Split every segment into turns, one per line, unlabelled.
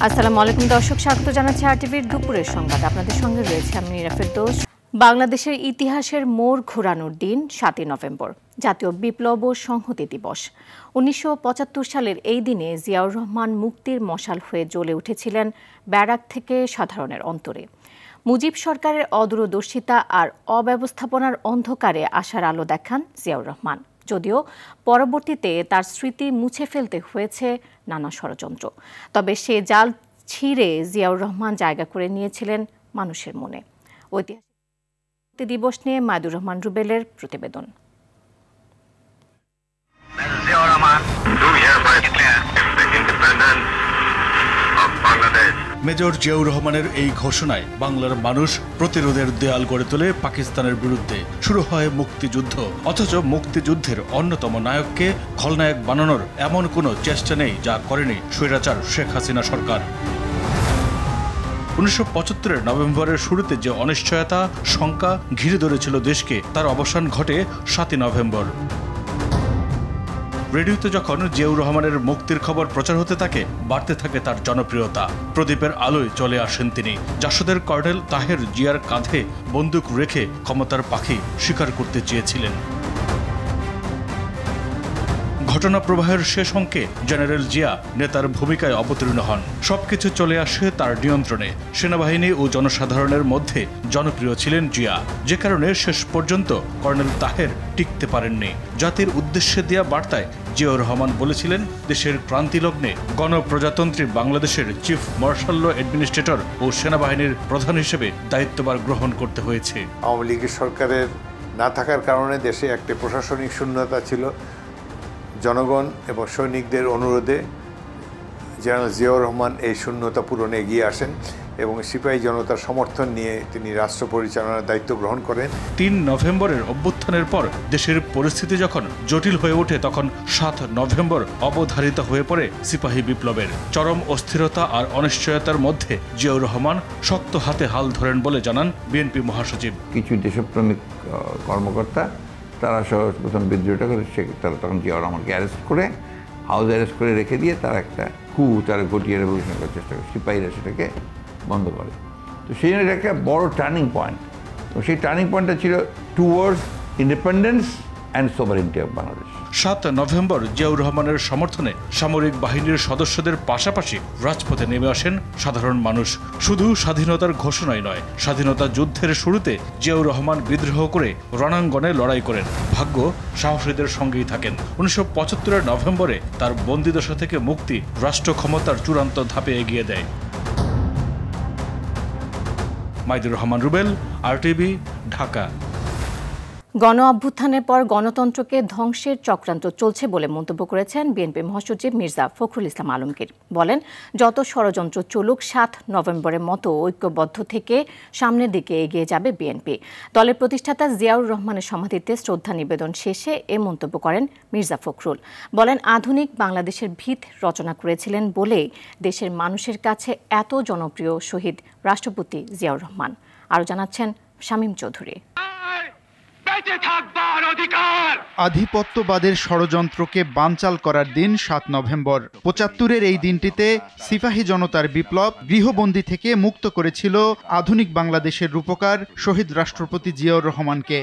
আসসালামু আলাইকুম দর্শক, স্বাগত জানাচ্ছি আরটিভির দুপুরের সংবাদ। আপনাদের সঙ্গে রয়েছে আমি নীরা ফেরদৌস। বাংলাদেশের ইতিহাসের মোড় ঘোরানোর দিন ৭ই নভেম্বর, জাতীয় বিপ্লব ও সংহতি দিবস। ১৯৭৫ সালের এই দিনে জিয়াউর রহমান মুক্তির মশাল হয়ে জ্বলে উঠেছিলেন ব্যারাক থেকে সাধারণের অন্তরে। মুজিব সরকারের অদূরদর্শিতা আর অব্যবস্থাপনার অন্ধকারে আশার আলো দেখান জিয়াউর রহমান, যদিও পরবর্তীতে তার স্মৃতি মুছে ফেলতে হয়েছে নানা ষড়যন্ত্র। তবে সে জাল ছিঁড়ে জিয়াউর রহমান জায়গা করে নিয়েছিলেন মানুষের মনে। ঐতিহাসিক দিবস নিয়ে মাইদুর রহমান রুবেলের প্রতিবেদন।
মেজর জিয়াউর রহমানের এই ঘোষণায় বাংলার মানুষ প্রতিরোধের দেয়াল গড়ে তোলে পাকিস্তানের বিরুদ্ধে। শুরু হয় মুক্তিযুদ্ধ, অথচ মুক্তিযুদ্ধের অন্যতম নায়ককে খলনায়ক বানানোর এমন কোনো চেষ্টা নেই যা করেনি স্বৈরাচার শেখ হাসিনা সরকার। ১৯৭৫ নভেম্বরের শুরুতে যে অনিশ্চয়তা, শঙ্কা ঘিরে ধরেছিল দেশকে, তার অবসান ঘটে ৭ই নভেম্বর। রেডিওতে যখন জিয়াউর রহমানের মুক্তির খবর প্রচার হতে থাকে, বাড়তে থাকে তার জনপ্রিয়তা। প্রদীপের আলোয় চলে আসেন তিনি। জাসদের কর্নেল তাহের জিয়ার কাঁধে বন্দুক রেখে ক্ষমতার পাখি শিকার করতে চেয়েছিলেন। ঘটনা প্রবাহের শেষ অঙ্কে জেনারেল জিয়া নেতার ভূমিকায় অবতীর্ণ হন। সবকিছু চলে আসে তার নিয়ন্ত্রণে। সেনাবাহিনী ও জনসাধারণের মধ্যে জনপ্রিয় ছিলেন জিয়া, যে কারণে শেষ পর্যন্ত কর্নেল তাহের টিকতে পারেননি। জাতির উদ্দেশ্যে দেয়া বার্তায় জিয়াউর রহমান বলেছিলেন, দেশের ক্রান্তিলগ্নে গণপ্রজাতন্ত্রী বাংলাদেশের চিফ মার্শাল ল অ্যাডমিনিস্ট্রেটর ও সেনাবাহিনীর প্রধান হিসেবে দায়িত্বভার গ্রহণ করতে হয়েছে।
আওয়ামী লীগের সরকারের না থাকার কারণে দেশে একটি প্রশাসনিক শূন্যতা ছিল। জনগণ এবং সৈনিকদের অনুরোধে জেনারেল জিয়াউর রহমান এই শূন্যতা পূরণে এগিয়ে আসেন এবং সিপাহী জনতার সমর্থন নিয়ে তিনি রাষ্ট্র পরিচালনার দায়িত্ব গ্রহণ করেন। ৩
নভেম্বরের অভ্যুত্থানের পর দেশের পরিস্থিতি যখন জটিল হয়ে ওঠে, তখন ৭ নভেম্বর অবধারিত হয়ে পড়ে সিপাহী বিপ্লবের। চরম অস্থিরতা আর অনিশ্চয়তার মধ্যে জিয়াউর রহমান শক্ত হাতে হাল ধরেন বলে জানান বিএনপি মহাসচিব।
কিছু দেশপ্রেমিক কর্মকর্তা তারা প্রথম বিদ্রোহটা করে, তারা তখন জিয়াউর রহমানকে অ্যারেস্ট করে, হাউস অ্যারেস্ট করে রেখে দিয়ে তারা একটা তারা ঘটিয়ে রেভলিউশন করার চেষ্টা করে, সিপাহীরা সেটাকে বন্ধ করে। তো সেই জন্য এটা একটা বড় টার্নিং পয়েন্ট। তো সেই টার্নিং পয়েন্টটা ছিল towards independence and sovereignty of Bangladesh.
৭ নভেম্বর জিয়াউর রহমানের সমর্থনে সামরিক বাহিনীর সদস্যদের পাশাপাশি রাজপথে নেমে আসেন সাধারণ মানুষ। শুধু স্বাধীনতার ঘোষণাই নয়, স্বাধীনতা যুদ্ধের শুরুতে জিয়াউর রহমান বিদ্রোহ করে রণাঙ্গনে লড়াই করেন। ভাগ্য সাহসীদের সঙ্গেই থাকেন। ১৯৭৫ নভেম্বরে তার বন্দিদশা থেকে মুক্তি রাষ্ট্র ক্ষমতার চূড়ান্ত ধাপে এগিয়ে দেয়। মাইদুর রহমান রুবেল, আরটিভি, ঢাকা।
গণ অভ্যুত্থানের পর গণতন্ত্রকে ধ্বংসের চক্রান্ত চলছে বলে মন্তব্য করেছেন বিএনপি মহাসচিব মির্জা ফখরুল ইসলাম আলমগীর। বলেন, যত ষড়যন্ত্র চলুক, ৭ নভেম্বরের মতো ঐক্যবদ্ধ থেকে সামনের দিকে এগিয়ে যাবে বিএনপি। দলের প্রতিষ্ঠাতা জিয়াউর রহমানের সমাধিতে শ্রদ্ধা নিবেদন শেষে এ মন্তব্য করেন মির্জা ফখরুল। বলেন, আধুনিক বাংলাদেশের ভিত রচনা করেছিলেন বলেই দেশের মানুষের কাছে এত জনপ্রিয় শহীদ রাষ্ট্রপতি জিয়াউর রহমান। আরও জানাচ্ছেন শামীম চৌধুরী।
আধিপত্যবাদের ষড়যন্ত্রকে বানচাল করার দিন ৭ নভেম্বর। ৭৫-এর এই দিনটিতে সিপাহী জনতার বিপ্লব গৃহবন্দী থেকে মুক্ত করেছিল আধুনিক বাংলাদেশের রূপকার শহীদ রাষ্ট্রপতি জিয়াউর রহমানকে।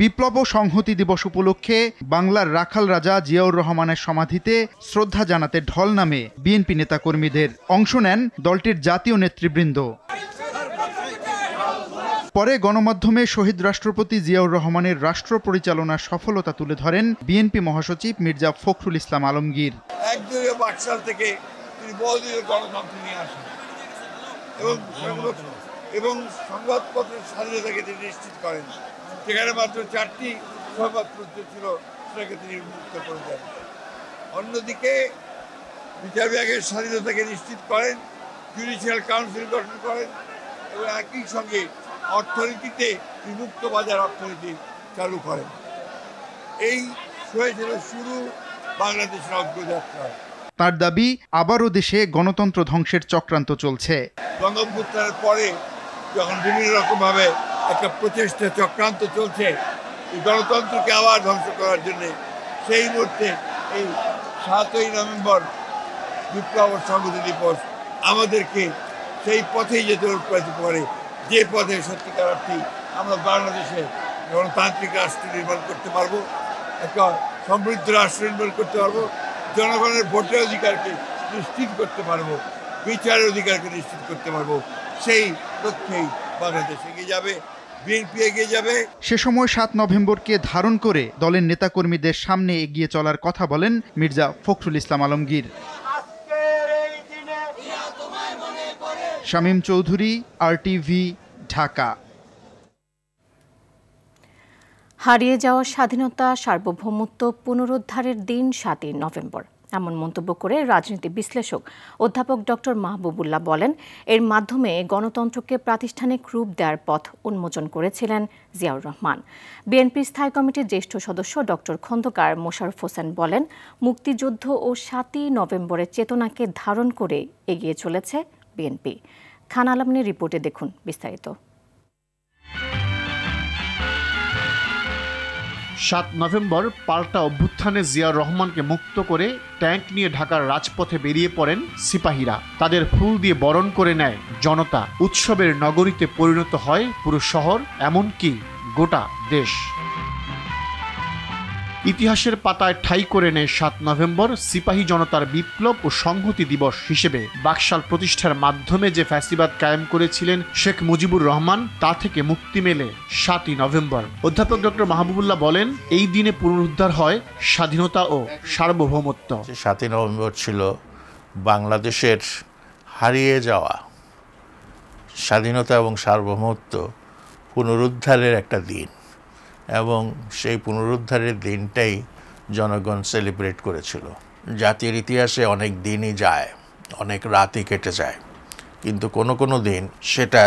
বিপ্লব ও সংহতি দিবস উপলক্ষে বাংলার রাখাল রাজা জিয়াউর রহমানের সমাধিতে শ্রদ্ধা জানাতে ঢল নামে বিএনপি নেতাকর্মীদের। অংশ নেন দলটির জাতীয় নেতৃবৃন্দ। পরে গণমাধ্যমে শহীদ রাষ্ট্রপতি জিয়াউর রহমানের রাষ্ট্র পরিচালনার সফলতা তুলে ধরেন বিএনপি মহাসচিব মির্জা ফখরুল ইসলাম আলমগীর।
১৯৬২ সাল থেকে তিনি বহুদলীয় গণতন্ত্র নিয়ে আসেন এবং সংবাদপত্রের স্বাধীনতাকে তিনি নিশ্চিত করেন। সেখানে মাত্র 4টি সংবাদপত্র ছিল, সেটাকে তিনি মুক্ত করে দেন। অন্যদিকে বিচার বিভাগের স্বাধীনতাকে নিশ্চিত করেন, জুডিশিয়াল কাউন্সিল গঠন করেন এবং একই সঙ্গে অর্থনীতিতে মুক্ত বাজার অর্থনীতি চালু করেন। এই হয়েছিল শুরু বাংলাদেশের অগ্রযাত্রা।
তার দাবি, আবারও দেশে গণতন্ত্র ধ্বংসের চক্রান্ত চলছে।
গণঅভ্যুত্থানের পরে যখন বিভিন্ন রকমভাবে একটা প্রচেষ্টা চক্রান্ত চলছে এই গণতন্ত্রকে আবার ধ্বংস করার জন্য, সেই মুহূর্তে এই 7ই নভেম্বর বিপ্লব ও সংহতি দিবস আমাদেরকে সেই পথেই যেতে অনুপ্রাণিত করে, যে পথে সত্যিকার অর্থে আমরা বাংলাদেশে গণতান্ত্রিক রাষ্ট্র নির্মাণ করতে পারবো, একটা সমৃদ্ধ রাষ্ট্র নির্মাণ করতে পারবো, জনগণের ভোটের অধিকারকে নিশ্চিত করতে পারবো, বিচারের অধিকারকে নিশ্চিত করতে পারবো। সেই লক্ষ্যেই বাংলাদেশ এগিয়ে যাবে, বিএনপি এগিয়ে যাবে।
সে সময় 7 নভেম্বরকে ধারণ করে দলের নেতাকর্মীদের সামনে এগিয়ে চলার কথা বলেন মির্জা ফখরুল ইসলাম আলমগীর। শামীম চৌধুরী, RTV, ঢাকা।
হারিয়ে যাওয়া স্বাধীনতা সার্বভৌমত্ব পুনরুদ্ধারের দিন 7ই নভেম্বর, এমন মন্তব্য করে রাজনীতি বিশ্লেষক অধ্যাপক ডক্টর মাহবুবুল্লাহ বলেন, এর মাধ্যমে গণতন্ত্রকে প্রাতিষ্ঠানিক রূপ দেওয়ার পথ উন্মোচন করেছিলেন জিয়াউর রহমান। বিএনপির স্থায়ী কমিটির জ্যেষ্ঠ সদস্য ডক্টর খন্দকার মোশাররফ হোসেন বলেন, মুক্তিযুদ্ধ ও 7ই নভেম্বরের চেতনাকে ধারণ করে এগিয়ে চলেছে বিএনপি। খান আলমিনের রিপোর্টে দেখুন বিস্তারিত।
7 নভেম্বর পাল্টা অভ্যুত্থানে জিয়াউর রহমানকে মুক্ত করে ট্যাঙ্ক নিয়ে ঢাকার রাজপথে বেরিয়ে পড়েন সিপাহীরা। তাদের ফুল দিয়ে বরণ করে নেয় জনতা। উৎসবের নগরীতে পরিণত হয় পুরো শহর, এমনকি গোটা দেশ। ইতিহাসের পাতায় ঠাঁই করে নেয় 7 নভেম্বর সিপাহী জনতার বিপ্লব ও সংহতি দিবস হিসেবে। বাকশাল প্রতিষ্ঠার মাধ্যমে যে ফ্যাসিবাদ কায়েম করেছিলেন শেখ মুজিবুর রহমান, তা থেকে মুক্তি মেলে 7ই নভেম্বর। অধ্যাপক ডক্টর মাহবুবুল্লাহ বলেন, এই দিনে পুনরুদ্ধার হয় স্বাধীনতা ও সার্বভৌমত্ব।
7ই নভেম্বর ছিল বাংলাদেশের হারিয়ে যাওয়া স্বাধীনতা এবং সার্বভৌমত্ব পুনরুদ্ধারের একটা দিন, এবং সেই পুনরুদ্ধারের দিনটাই জনগণ সেলিব্রেট করেছিল। জাতির ইতিহাসে অনেক দিনই যায়, অনেক রাতই কেটে যায়, কিন্তু কোনো দিন সেটা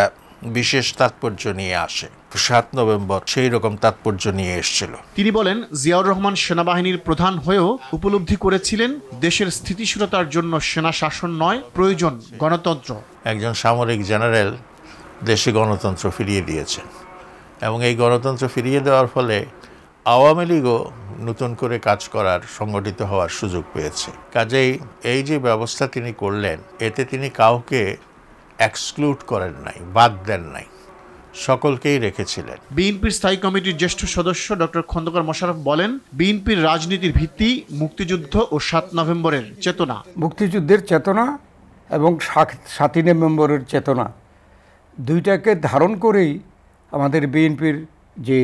বিশেষ তাৎপর্য নিয়ে আসে। 7 নভেম্বর সেই রকম তাৎপর্য নিয়ে এসেছিল।
তিনি বলেন, জিয়াউর রহমান সেনাবাহিনীর প্রধান হয়েও উপলব্ধি করেছিলেন দেশের স্থিতিশীলতার জন্য সেনা শাসন নয়, প্রয়োজন গণতন্ত্র।
একজন সামরিক জেনারেল দেশে গণতন্ত্র ফিরিয়ে দিয়েছেন, এবং এই গণতন্ত্র ফিরিয়ে দেওয়ার ফলে আওয়ামী লীগও নতুন করে কাজ করার, সংগঠিত হওয়ার সুযোগ পেয়েছে। কাজেই এই যে ব্যবস্থা তিনি করলেন, এতে তিনি কাউকে এক্সক্লুড করেন নাই, বাদ দেন নাই, সকলকেই রেখেছিলেন।
বিএনপির স্থায়ী কমিটির জ্যেষ্ঠ সদস্য ডক্টর খন্দকার মোশাররফ বলেন, বিএনপির রাজনীতির ভিত্তি মুক্তিযুদ্ধ ও 7 নভেম্বরের চেতনা।
মুক্তিযুদ্ধের চেতনা এবং 7ই নভেম্বরের চেতনা, দুইটাকে ধারণ করেই আমাদের বিএনপির যে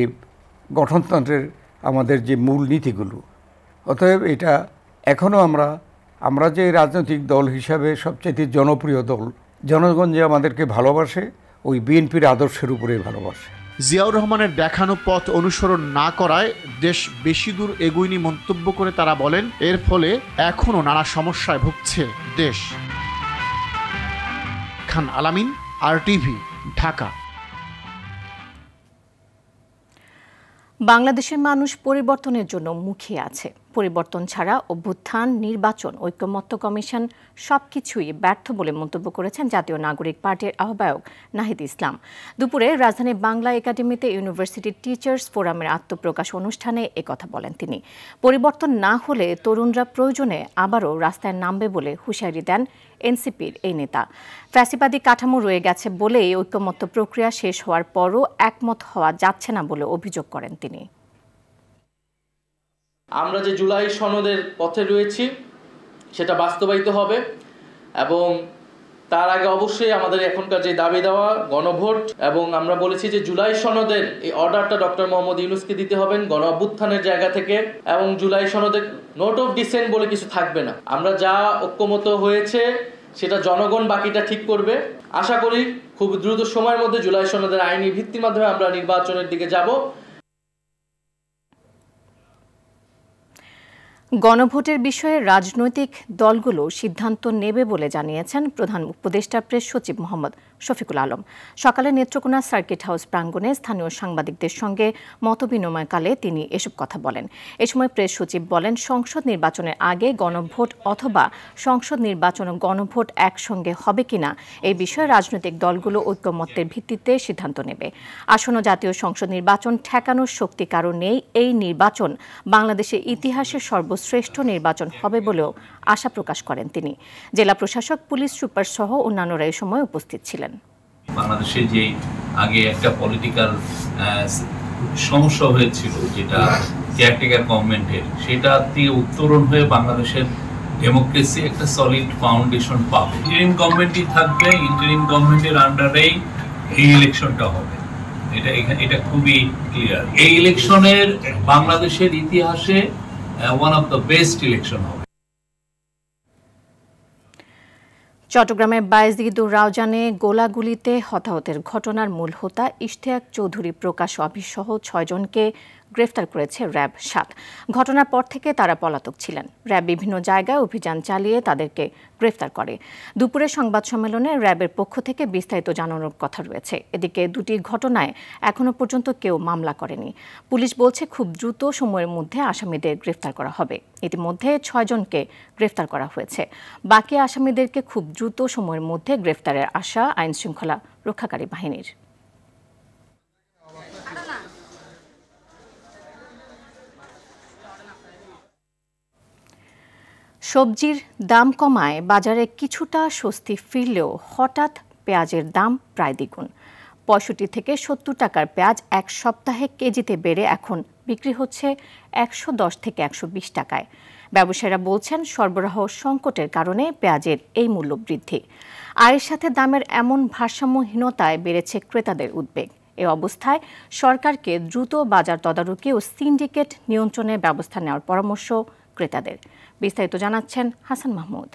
গঠনতন্ত্রের আমাদের যে মূল নীতিগুলো। অতএব এটা এখনও আমরা যে রাজনৈতিক দল হিসাবে সবচেয়ে জনপ্রিয় দল, জনগণ যে আমাদেরকে ভালোবাসে, ওই বিএনপির আদর্শের উপরেই ভালোবাসে।
জিয়াউর রহমানের দেখানো পথ অনুসরণ না করায় দেশ বেশি দূর এগোয়নি মন্তব্য করে তারা বলেন, এর ফলে এখনও নানা সমস্যায় ভুগছে দেশ। খান আলামিন, RTV, ঢাকা।
বাংলাদেশের মানুষ পরিবর্তনের জন্য মুখিয়ে আছে। পরিবর্তন ছাড়া অভ্যুত্থান, নির্বাচন, ঐকমত্য কমিশন সবকিছুই ব্যর্থ বলে মন্তব্য করেছেন জাতীয় নাগরিক পার্টির আহ্বায়ক নাহিদ ইসলাম। দুপুরে রাজধানীর বাংলা একাডেমিতে ইউনিভার্সিটি টিচার্স ফোরামের আত্মপ্রকাশ অনুষ্ঠানে একথা বলেন তিনি। পরিবর্তন না হলে তরুণরা প্রয়োজনে আবারও রাস্তায় নামবে বলে হুঁশিয়ারি দেন এনসিপির এই নেতা। ফ্যাসিবাদী কাঠামো রয়ে গেছে বলেই ঐকমত্য প্রক্রিয়া শেষ হওয়ার পরও একমত হওয়া যাচ্ছে না বলে অভিযোগ করেন তিনি।
আমরা যে জুলাই সনদের পথে রয়েছি সেটা বাস্তবায়িত হবে, এবং তার আগে অবশ্যই আমাদের এখনকার যে দাবি দেওয়া গণভোট, এবং আমরা বলেছি যে জুলাই সনদের এই অর্ডারটা ডক্টর মোহাম্মদ ইউনূসকে দিতে হবেন গণ অভ্যুত্থানের জায়গা থেকে, এবং জুলাই সনদের নোট অফ ডিসেন্ট বলে কিছু থাকবে না। আমরা যা ঐক্যমত হয়েছে সেটা জনগণ বাকিটা ঠিক করবে। আশা করি খুব দ্রুত সময়ের মধ্যে জুলাই সনদের আইনি ভিত্তির মাধ্যমে আমরা নির্বাচনের দিকে যাব।
গণভোটের বিষয়ে রাজনৈতিক দলগুলো সিদ্ধান্ত নেবে বলে জানিয়েছেন প্রধান উপদেষ্টা প্রেস সচিব মোহাম্মদ শফিকুল আলম। সকালে নেত্রকোনা সার্কিট হাউস প্রাঙ্গণে স্থানীয় সাংবাদিকদের সঙ্গে মতবিনিময়কালে তিনি এসব কথা বলেন। এ সময় প্রেস সচিব বলেন, সংসদ নির্বাচনের আগে গণভোট অথবা সংসদ নির্বাচন ও গণভোট একসঙ্গে হবে কিনা এই বিষয়ে রাজনৈতিক দলগুলো ঐকমত্যের ভিত্তিতে সিদ্ধান্ত নেবে। আসন্ন জাতীয় সংসদ নির্বাচন ঠেকানোর শক্তি কারো নেই। এই নির্বাচন বাংলাদেশের ইতিহাসের সর্বোচ্চ সর্বশ্রেষ্ঠ নির্বাচন হবে বলেও আশা প্রকাশ করেন তিনি। জেলা প্রশাসক, পুলিশ সুপার সহ অন্যান্যরা এই সময় উপস্থিত ছিলেন।
বাংলাদেশে যে আগে একটা পলিটিক্যাল সমস্যা হয়েছিল, যেটা কেয়ারটেকার গভর্নমেন্টের, সেটা থেকে উত্তরণ হয়ে বাংলাদেশের ডেমোক্রেসি একটা সলিড ফাউন্ডেশন পাবে। ইন্টারিম গভর্নমেন্টই থাকবে, ইন্টারিম গভর্নমেন্টের আন্ডারেই এই ইলেকশনটা হবে, এটা খুবই ক্লিয়ার। এই ইলেকশনের বাংলাদেশের ইতিহাসে one of the best election হবে।
চট্টগ্রামের বায়েজিদুর রাউজানে গোলাগুলিতে হতাহতের ঘটনার মূল হোতা ইশতিয়াক চৌধুরী প্রকাশ অভিসহ 6 জনকে গ্রেফতার করেছে র্যাব 7। ঘটনার পর থেকে তারা পলাতক ছিলেন। র্যাব বিভিন্ন জায়গায় অভিযান চালিয়ে তাদেরকে গ্রেফতার করে। দুপুরে সংবাদ সম্মেলনে র্যাবের পক্ষ থেকে বিস্তারিত জানানোর কথা রয়েছে। এদিকে দুটি ঘটনায় এখনো পর্যন্ত কেউ মামলা করেনি। পুলিশ বলছে খুব দ্রুত সময়ের মধ্যে আসামিদের গ্রেফতার করা হবে। ইতিমধ্যে 6 জনকে গ্রেফতার করা হয়েছে। বাকি আসামিদেরকে খুব দ্রুত সময়ের মধ্যে গ্রেফতারের আশা আইনশৃঙ্খলা রক্ষাকারী বাহিনীর। সবজির দাম কমায় বাজারে কিছুটা স্বস্তি ফিরলেও হঠাৎ পেঁয়াজের দাম প্রায় দ্বিগুণ। 65 থেকে 70 টাকার পেঁয়াজ এক সপ্তাহে কেজিতে বেড়ে এখন বিক্রি হচ্ছে 110 থেকে 120 টাকায়। ব্যবসায়ীরা বলছেন সরবরাহ সংকটের কারণে পেঁয়াজের এই মূল্য বৃদ্ধি। আয়ের সাথে দামের এমন ভারসাম্যহীনতায় বেড়েছে ক্রেতাদের উদ্বেগ। এ অবস্থায় সরকারকে দ্রুত বাজার তদারকি ও সিন্ডিকেট নিয়ন্ত্রণের ব্যবস্থা নেওয়ার পরামর্শ ক্রেতাদের। বিস্তারিত জানাচ্ছেন হাসান মাহমুদ।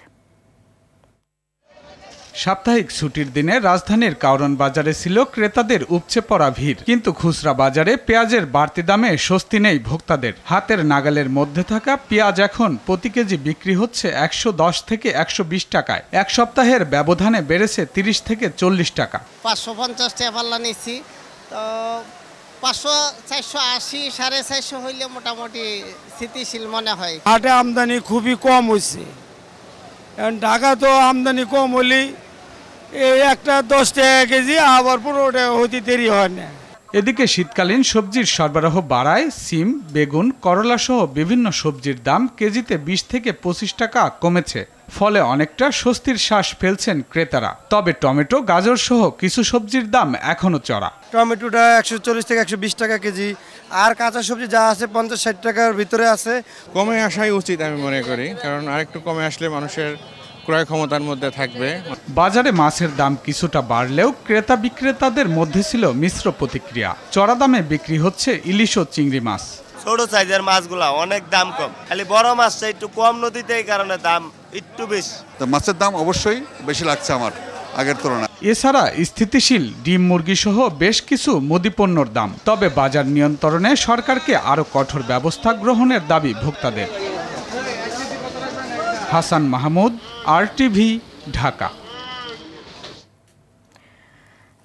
সাপ্তাহিক ছুটির দিনে রাজধানীর কারওয়ান বাজারে ছিল ক্রেতাদের উপচে পড়া ভিড়, কিন্তু খুচরা বাজারে পেঁয়াজের বাড়তি দামে স্বস্তি নেই ভোক্তাদের। হাতের নাগালের মধ্যে থাকা পেঁয়াজ এখন প্রতি কেজি বিক্রি হচ্ছে 110 থেকে 120 টাকায়। এক সপ্তাহের ব্যবধানে বেড়েছে 30 থেকে 40 টাকা।
550 টাকা পাল্লা নিচ্ছি, তো 500, 480, 450 হইলে মোটামুটি স্থিতিশীল মনে হয়।
হাটে আমদানি খুবই কম হয়েছে, কারণ ঢাকা তো আমদানি কম হলেই এই একটা 10 টাকা কেজি, আবার 15 টাকা হইতে দেরি হয় না।
এদিকে শীতকালীন সবজির সরবরাহ বাড়ায় সিম, বেগুন, করলা সহ বিভিন্ন সবজির দাম কেজিতে 20 থেকে 25 টাকা কমেছে। ফলে অনেকটা স্বস্তির শ্বাস ফেলছেন ক্রেতারা। তবে টমেটো, গাজর সহ কিছু সবজির দাম এখনো চড়া।
টমেটোটা 140 থেকে 120 টাকা কেজি, আর কাঁচা সবজি যা আছে 50-60 টাকার ভিতরে আছে।
কমে আসাই উচিত আমি মনে করি, কারণ আরেকটু কমে আসলে মানুষের ক্রয় ক্ষমতার মধ্যে থাকবে।
বাজারে মাছের দাম কিছুটা বাড়লেও ক্রেতা বিক্রেতাদের মধ্যে ছিল মিশ্র প্রতিক্রিয়া। চড়া দামে বিক্রি হচ্ছে ইলিশ ও চিংড়ি মাছ।
ছোট সাইজের মাছগুলা অনেক দাম কম, খালি বড় মাছটা একটু কম নদীতে, এই কারণে দাম একটু বেশি।
মাছের দাম অবশ্যই বেশি লাগছে আমার আগের তুলনায়।
এছাড়া স্থিতিশীল ডিম, মুরগি সহ বেশ কিছু মুদিপণ্যর দাম। তবে বাজার নিয়ন্ত্রণে সরকারকে আরও কঠোর ব্যবস্থা গ্রহণের দাবি ভোক্তাদের। হাসান মাহমুদ, RTV, ঢাকা।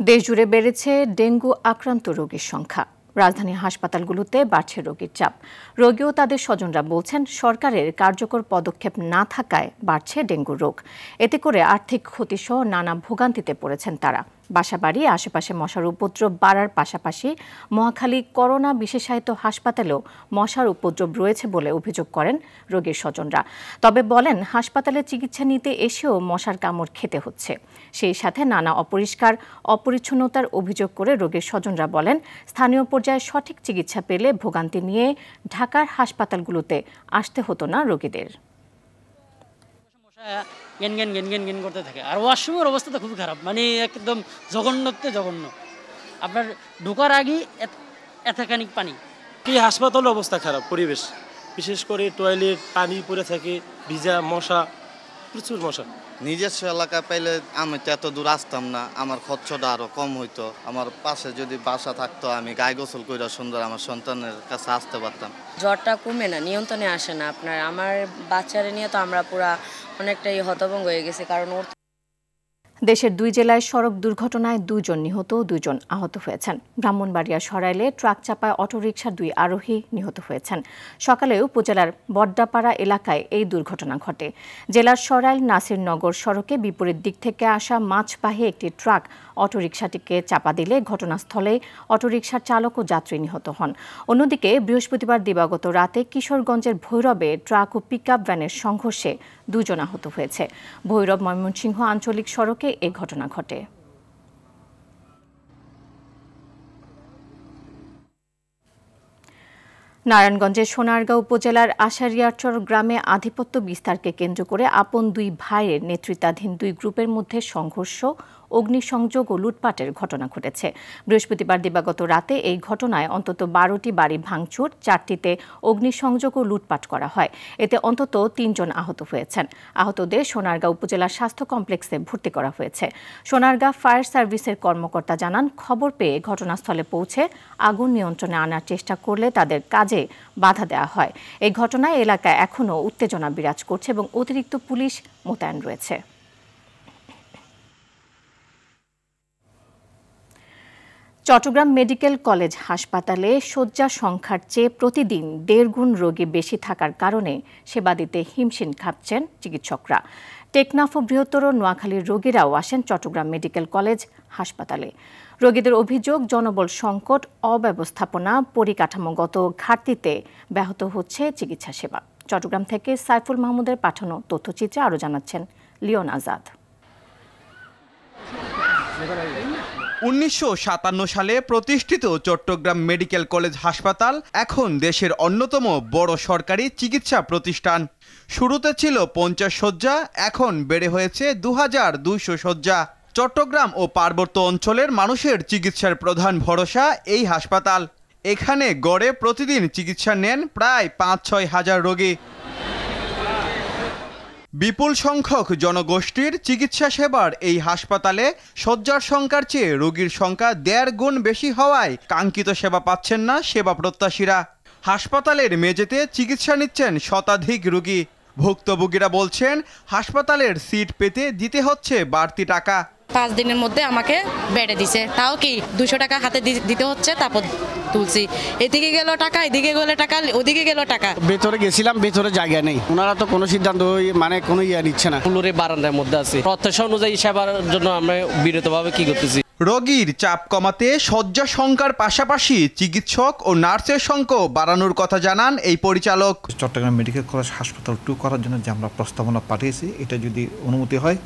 দেশজুড়ে বেড়েছে ডেঙ্গু আক্রান্ত রোগীর সংখ্যা। রাজধানীর হাসপাতালগুলোতে বাড়ছে রোগীর চাপ। রোগী ও তাদের স্বজনরা বলছেন সরকারের কার্যকর পদক্ষেপ না থাকায় বাড়ছে ডেঙ্গু রোগ। এতে করে আর্থিক ক্ষতিসহ নানা ভোগান্তিতে পড়েছেন তারা। বাসাবাড়ি আশেপাশে মশার উপদ্রব বাড়ার পাশাপাশি মহাখালী করোনা বিশেষায়িত হাসপাতালেও মশার উপদ্রব রয়েছে বলে অভিযোগ করেন রোগীর স্বজনরা। তবে বলেন হাসপাতালে চিকিৎসা নিতে এসেও মশার কামড় খেতে হচ্ছে। সেই সাথে নানা অপরিষ্কার, অপরিচ্ছন্নতার অভিযোগ করে রোগীর স্বজনরা বলেন স্থানীয় পর্যায়ে সঠিক চিকিৎসা পেলে ভোগান্তি নিয়ে ঢাকার হাসপাতালগুলোতে আসতে হতো না রোগীদের।
গেন করতে থাকে, আর ওয়াশরুমের অবস্থা তো খুবই খারাপ, মানে একদম জঘন্যতে জঘন্য। আপনার ঢোকার আগে এতখানি পানি।
এই হাসপাতালের অবস্থা খারাপ, পরিবেশ বিশেষ করে টয়লেট পানি পড়ে থাকে, ভিজা, মশা, প্রচুর মশা।
নিজস্ব এলাকায় পাইলে আমি তো এত দূর আসতাম না, আমার খরচটা আরো কম হইতো। আমার পাশে যদি বাসা থাকতো, আমি গায়ে গোসল করে সুন্দর আমার সন্তানের কাছে আসতে পারতাম।
জ্বরটা কমে না, নিয়ন্ত্রণে আসে না। আপনার আমার বাচ্চারা নিয়ে তো আমরা পুরা অনেকটাই হতভম্ব হয়ে গেছে, কারণ ওর
দেশের 2 জেলায় সড়ক দুর্ঘটনায় 2 জন নিহত, 2 জন আহত হয়েছেন। ব্রাহ্মণবাড়িয়া সরাইলে ট্রাক চাপায় অটোরিকশার 2 আরোহী নিহত হয়েছেন। সকালে উপজেলার বড্ডাপাড়া এলাকায় এই দুর্ঘটনা ঘটে। জেলার সরাইল নাসিরনগর সড়কে বিপরীত দিক থেকে আসা মাছবাহী একটি ট্রাক অটোরিকশাটিকে চাপা দিলে ঘটনাস্থলে অটোরিকশার চালক ও যাত্রী নিহত হন। অন্যদিকে বৃহস্পতিবার দিবাগত রাতে কিশোরগঞ্জের ভৈরবে ট্রাক ও পিকআপ ভ্যানের সংঘর্ষে 2 জন আহত হয়েছে। ভৈরব ময়মনসিংহ আঞ্চলিক সড়কে এই ঘটনা ঘটে। নারায়ণগঞ্জের সোনারগাঁও উপজেলার আশারিয়াচর গ্রামে আধিপত্য বিস্তারকে কেন্দ্র করে আপন 2 ভাইয়ের নেতৃত্বাধীন 2 গ্রুপের মধ্যে সংঘর্ষ, অগ্নিসংযোগ ও লুটপাটের ঘটনা ঘটেছে। বৃহস্পতিবার দিবাগত রাতে এই ঘটনায় অন্তত 12টি বাড়ি ভাঙচুর, 4টিতে অগ্নিসংযোগ ও লুটপাট করা হয়। এতে অন্তত 3 জন আহত হয়েছেন। আহতদের সোনারগাঁও উপজেলা স্বাস্থ্য কমপ্লেক্সে ভর্তি করা হয়েছে। সোনারগাঁ ফায়ার সার্ভিসের কর্মকর্তা জানান, খবর পেয়ে ঘটনাস্থলে পৌঁছে আগুন নিয়ন্ত্রণে আনার চেষ্টা করলে তাদের কাজে বাধা দেওয়া হয়। এই ঘটনায় এলাকায় এখনও উত্তেজনা বিরাজ করছে এবং অতিরিক্ত পুলিশ মোতায়েন রয়েছে। চট্টগ্রাম মেডিকেল কলেজ হাসপাতালে শয্যা সংখ্যার চেয়ে প্রতিদিন 1.5 গুণ রোগী বেশি থাকার কারণে সেবা দিতে হিমশিম খাচ্ছেন চিকিৎসকরা। টেকনাফ ও বৃহত্তর নোয়াখালীর রোগীরাও আসেন চট্টগ্রাম মেডিকেল কলেজ হাসপাতালে। রোগীদের অভিযোগ, জনবল সংকট, অব্যবস্থাপনা, পরিকাঠামোগত ঘাটতিতে ব্যাহত হচ্ছে চিকিৎসা সেবা। চট্টগ্রাম থেকে সাইফুল মাহমুদের পাঠানো তথ্যচিত্রে আরও জানাচ্ছেন লিওন আজাদ।
1957 সালে প্রতিষ্ঠিত চট্টগ্রাম মেডিকেল কলেজ হাসপাতাল এখন দেশের অন্যতম বড় সরকারি চিকিৎসা প্রতিষ্ঠান। শুরুতে ছিল 50 শয্যা, এখন বেড়ে হয়েছে 2200 শয্যা। চট্টগ্রাম ও পার্বত্য অঞ্চলের মানুষের চিকিৎসার প্রধান ভরসা এই হাসপাতাল। এখানে গড়ে প্রতিদিন চিকিৎসা নেন প্রায় 5-6 হাজার রোগী। বিপুল সংখ্যক জনগোষ্ঠীর চিকিৎসা সেবার এই হাসপাতালে শয্যার সংখ্যার চেয়ে রোগীর সংখ্যা 1.5 গুণ বেশি হওয়ায় কাঙ্ক্ষিত সেবা পাচ্ছেন না সেবা প্রত্যাশীরা। হাসপাতালের মেঝেতে চিকিৎসা নিচ্ছেন শতাধিক রোগী। ভুক্তভোগীরা বলছেন, হাসপাতালের সিট পেতে দিতে হচ্ছে বাড়তি টাকা।
5 দিনের মধ্যে আমাকে বেড়ে দিছে, তাও কি 200 টাকা হাতে দিতে হচ্ছে, তারপর তুলছি। এদিকে গেল টাকা, এদিকে গেল টাকা, ওদিকে গেল টাকা।
ভেতরে গেছিলাম, ভেতরে জায়গা নেই। ওনারা তো কোনো সিদ্ধান্ত মানে কোনো নিচ্ছে না। ফ্লোরে বারান্দার মধ্যে আছে। প্রত্যাশা অনুযায়ী সেবার জন্য আমরা বিরতভাবে কি করতেছি।
রোগীর চাপ কমাতে শয্যা সংখ্যার পাশাপাশি চিকিৎসক ও নার্সের সংখ্যা বাড়ানোর কথা জানান এই পরিচালক।
চট্টগ্রাম মেডিকেল কলেজ হাসপাতাল 2 করার জন্য যে আমরা প্রস্তাবনা পাঠিয়েছি, এটা যদি অনুমতি হয়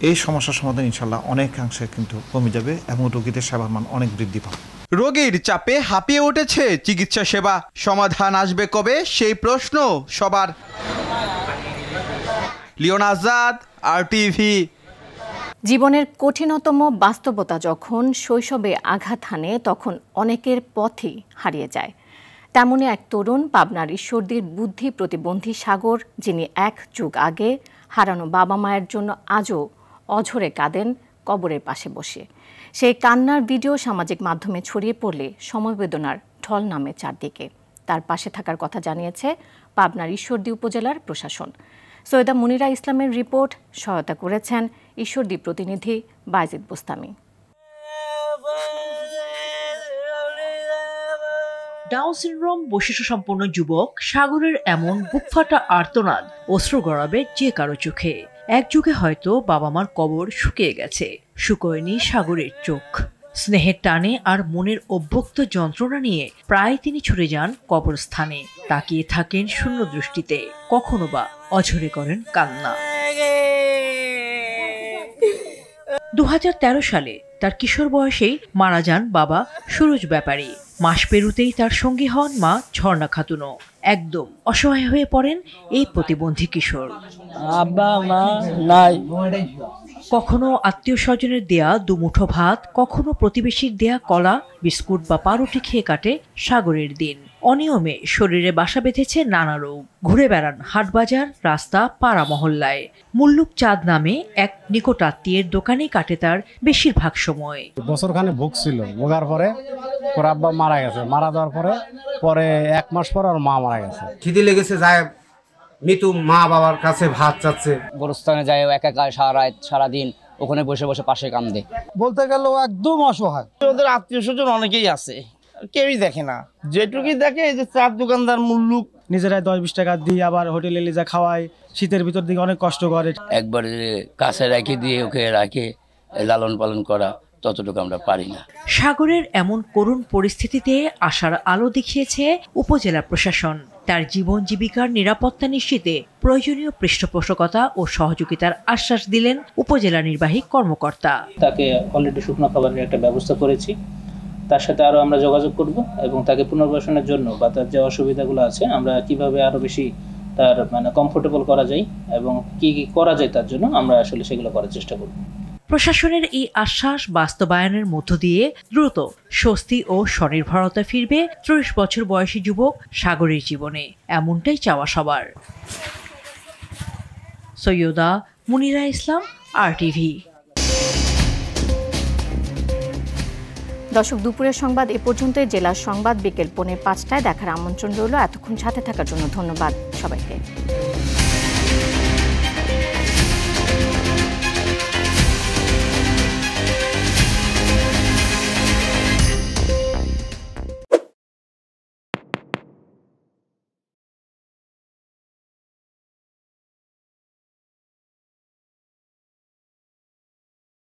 এই সমস্যার সমাধান ইনশাল্লাহ অনেকাংশে কিন্তু কমে যাবে এবং রোগীদের সেবার মান অনেক বৃদ্ধি পাবে।
রোগীর চাপে হাঁপিয়ে উঠেছে চিকিৎসা সেবা। সমাধান আসবে কবে সেই প্রশ্ন সবার। Leon Azad, RTV।
জীবনের কঠিনতম বাস্তবতা যখন শৈশবে আঘাত হানে, তখন অনেকের পথই হারিয়ে যায়। তেমনই এক তরুণ পাবনার ঈশ্বরদীর বুদ্ধি প্রতিবন্ধী সাগর, যিনি 1 যুগ আগে হারানো বাবা মায়ের জন্য আজও অঝরে কাঁদেন কবরের পাশে বসে। সেই কান্নার ভিডিও সামাজিক মাধ্যমে ছড়িয়ে পড়লে সমবেদনার ঢল নামে চারদিকে। তার পাশে থাকার কথা জানিয়েছে পাবনার ঈশ্বরদী উপজেলার প্রশাসন। সৈয়দা মুনিরা ইসলামের রিপোর্ট, সহায়তা করেছেন ঈশ্বরদী প্রতিনিধি বাইজিদ বুস্তামি।
ডাউন সিনড্রোম বৈশিষ্ট্য সম্পন্ন যুবক সাগরের এমন বুকফাটা আর্তনাদ অশ্রু গড়াবে যে কারো চোখে। 1 যুগে হয়তো বাবা মার কবর শুকিয়ে গেছে, শুকোয়নি সাগরের চোখ। স্নেহের টানে আর মনের অভ্যক্ত যন্ত্রণা নিয়ে প্রায় তিনি ছুটে যান কবরস্থানে। তাকিয়ে থাকেন শূন্য দৃষ্টিতে, কখনো বা অঝরে করেন কান্না। 2013 সালে তার কিশোর বয়সেই মারা যান বাবা সুরজ ব্যাপারী। মাস পেরুতেই তার সঙ্গী হন মা ঝর্ণা খাতুনও। একদম অসহায় হয়ে পড়েন এই প্রতিবন্ধী কিশোর।
আব্বা মা নাই।
কখনো আত্মীয় স্বজনের দেয়া দুমুঠো ভাত, কখনো প্রতিবেশীর দেয়া কলা, বিস্কুট বা পাউরুটি খেয়ে কাটে সাগরের দিন। অনিয়মে শরীরে বাসা বেঁধেছে নানা রোগ। ঘুরে বেড়ান হাটবাজার, রাস্তা, পাড়া মহল্লায়। মুল্লুক চাঁদ নামে এক নিকট আত্মীয়ের দোকানেই কাটে তার বেশিরভাগ সময়।
বছরখানে ভুগছিল, ভোগার পরে ওর আব্বা মারা গেছে। মারা যাওয়ার পরে 1 মাস পর ওর মা মারা গেছে।
খিদে লেগেছে, যায় মৃত্যু মা বাবার কাছে ভাত চাচ্ছে।
গোরস্থানে যায় একা একা সারা রাত সারাদিন
ওখানে বসে বসে পাশে কান্দে।
বলতে গেল একদম অসহায়। ওদের আত্মীয় স্বজন অনেকেই আছে, কেউই দেখে না, যেটুকুই দেখে এই যে চার দোকানদার মুল্লুক
নিজেরাই 10-20 টাকা দিয়ে আবার হোটেলে লিজা খাওয়ায়, শীতের ভিতর দিকে অনেক কষ্ট করে।
একবারে কাছে রেখে দিয়ে ওকে রাখে লালন পালন করা ততটুকু আমরা পারি না।
সাগরের এমন করুণ পরিস্থিতিতে আশার আলো দেখিয়েছে উপজেলা প্রশাসন। তার জীবন জীবিকার নিরাপত্তা নিশ্চিতে প্রয়োজনীয় পৃষ্ঠপোষকতা ও সহযোগিতার আশ্বাস দিলেন উপজেলা নির্বাহী কর্মকর্তা।
তাকে অলরেডি শুকনো খাবারের একটা ব্যবস্থা করেছি, তার সাথে আরো আমরা যোগাযোগ করব এবং তাকে পুনর্বাসনের জন্য বা তার যে অসুবিধাগুলো আছে আমরা কিভাবে আরো বেশি তার কমফোর্টেবল করা যায় এবং কি কি করা যায় তার জন্য আমরা আসলে সেগুলো করার চেষ্টা করব।
প্রশাসনের এই আশ্বাস বাস্তবায়নের মধ্য দিয়ে দ্রুত স্বস্তি ও স্বনির্ভরতা ফিরবে 30 বছর বয়সী যুবক সাগরের জীবনে, এমনটাই চাওয়া সবার। সৈয়দা মুনিরা ইসলাম, RTV।
দর্শক, দুপুরের সংবাদ এ পর্যন্তই। জেলার সংবাদ বিকেল 4:05টায় দেখার আমন্ত্রণ রইল। এতক্ষণ সাথে থাকার জন্য ধন্যবাদ সবাইকে।